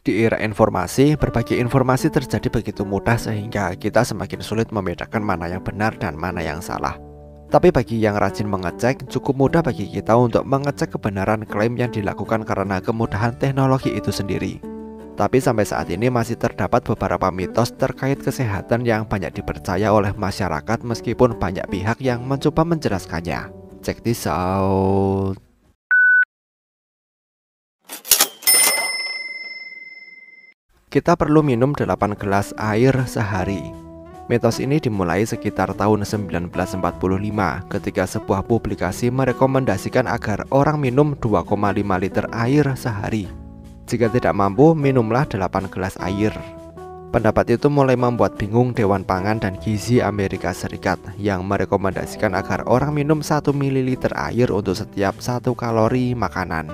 Di era informasi, berbagi informasi terjadi begitu mudah sehingga kita semakin sulit membedakan mana yang benar dan mana yang salah. Tapi bagi yang rajin mengecek, cukup mudah bagi kita untuk mengecek kebenaran klaim yang dilakukan karena kemudahan teknologi itu sendiri. Tapi sampai saat ini masih terdapat beberapa mitos terkait kesehatan yang banyak dipercaya oleh masyarakat meskipun banyak pihak yang mencoba menjelaskannya. Check this out. Kita perlu minum 8 gelas air sehari. Mitos ini dimulai sekitar tahun 1945 ketika sebuah publikasi merekomendasikan agar orang minum 2,5 liter air sehari. Jika tidak mampu, minumlah 8 gelas air. Pendapat itu mulai membuat bingung Dewan Pangan dan Gizi Amerika Serikat yang merekomendasikan agar orang minum 1 ml air untuk setiap 1 kalori makanan.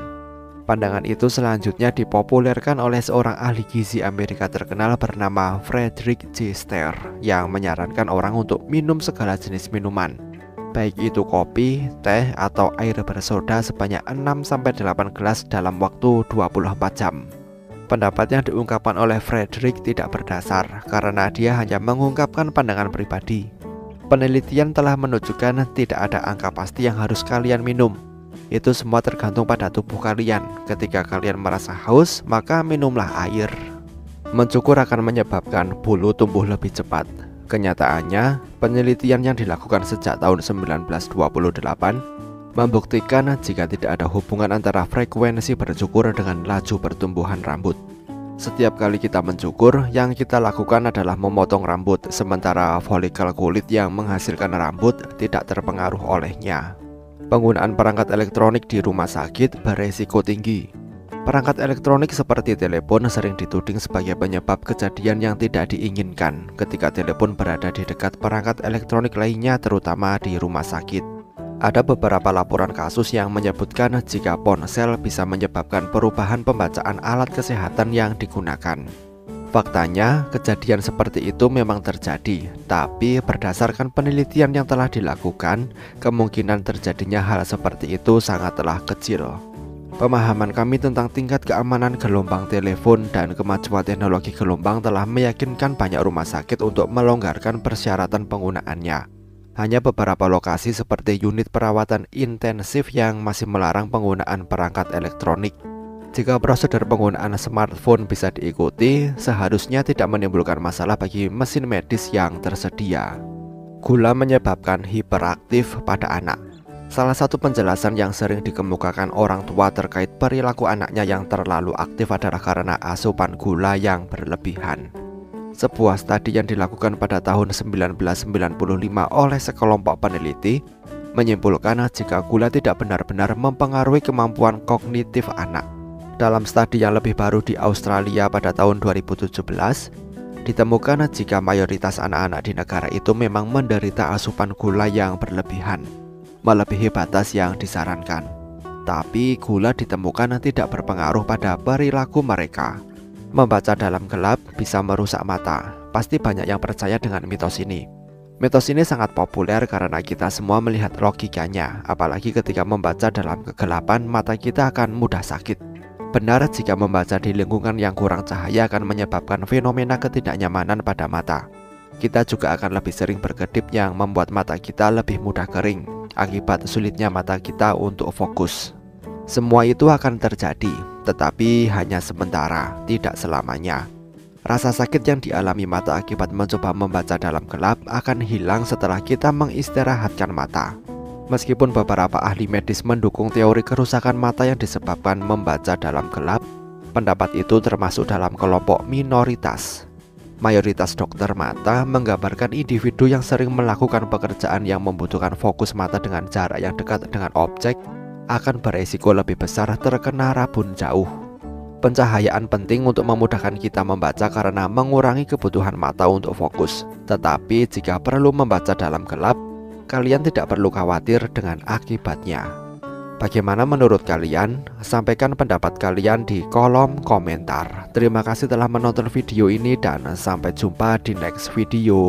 Pandangan itu selanjutnya dipopulerkan oleh seorang ahli gizi Amerika terkenal bernama Frederick J. Stair yang menyarankan orang untuk minum segala jenis minuman, baik itu kopi, teh, atau air bersoda sebanyak 6-8 gelas dalam waktu 24 jam. Pendapat yang diungkapkan oleh Frederick tidak berdasar karena dia hanya mengungkapkan pandangan pribadi. Penelitian telah menunjukkan tidak ada angka pasti yang harus kalian minum. Itu semua tergantung pada tubuh kalian. Ketika kalian merasa haus, maka minumlah air. Mencukur akan menyebabkan bulu tumbuh lebih cepat. Kenyataannya, penelitian yang dilakukan sejak tahun 1928 membuktikan jika tidak ada hubungan antara frekuensi bercukur dengan laju pertumbuhan rambut. Setiap kali kita mencukur, yang kita lakukan adalah memotong rambut, sementara folikel kulit yang menghasilkan rambut tidak terpengaruh olehnya. Penggunaan perangkat elektronik di rumah sakit beresiko tinggi. Perangkat elektronik seperti telepon sering dituding sebagai penyebab kejadian yang tidak diinginkan ketika telepon berada di dekat perangkat elektronik lainnya, terutama di rumah sakit. Ada beberapa laporan kasus yang menyebutkan jika ponsel bisa menyebabkan perubahan pembacaan alat kesehatan yang digunakan. Faktanya, kejadian seperti itu memang terjadi, tapi berdasarkan penelitian yang telah dilakukan, kemungkinan terjadinya hal seperti itu sangatlah kecil. Pemahaman kami tentang tingkat keamanan gelombang telepon dan kemajuan teknologi gelombang telah meyakinkan banyak rumah sakit untuk melonggarkan persyaratan penggunaannya. Hanya beberapa lokasi seperti unit perawatan intensif yang masih melarang penggunaan perangkat elektronik. Jika prosedur penggunaan smartphone bisa diikuti, seharusnya tidak menimbulkan masalah bagi mesin medis yang tersedia. Gula menyebabkan hiperaktif pada anak. Salah satu penjelasan yang sering dikemukakan orang tua terkait perilaku anaknya yang terlalu aktif adalah karena asupan gula yang berlebihan. Sebuah studi yang dilakukan pada tahun 1995 oleh sekelompok peneliti menyimpulkan jika gula tidak benar-benar mempengaruhi kemampuan kognitif anak. Dalam studi yang lebih baru di Australia pada tahun 2017, ditemukan jika mayoritas anak-anak di negara itu memang menderita asupan gula yang berlebihan, melebihi batas yang disarankan. Tapi gula ditemukan tidak berpengaruh pada perilaku mereka. Membaca dalam gelap bisa merusak mata. Pasti banyak yang percaya dengan mitos ini. Mitos ini sangat populer karena kita semua melihat logikanya, apalagi ketika membaca dalam kegelapan mata kita akan mudah sakit. Benar jika membaca di lingkungan yang kurang cahaya akan menyebabkan fenomena ketidaknyamanan pada mata. Kita juga akan lebih sering berkedip yang membuat mata kita lebih mudah kering akibat sulitnya mata kita untuk fokus. Semua itu akan terjadi, tetapi hanya sementara, tidak selamanya. Rasa sakit yang dialami mata akibat mencoba membaca dalam gelap akan hilang setelah kita mengistirahatkan mata. Meskipun beberapa ahli medis mendukung teori kerusakan mata yang disebabkan membaca dalam gelap, pendapat itu termasuk dalam kelompok minoritas. Mayoritas dokter mata menggambarkan individu yang sering melakukan pekerjaan yang membutuhkan fokus mata dengan jarak yang dekat dengan objek akan beresiko lebih besar terkena rabun jauh. Pencahayaan penting untuk memudahkan kita membaca karena mengurangi kebutuhan mata untuk fokus. Tetapi jika perlu membaca dalam gelap, kalian tidak perlu khawatir dengan akibatnya. Bagaimana menurut kalian? Sampaikan pendapat kalian di kolom komentar. Terima kasih telah menonton video ini dan sampai jumpa di next video.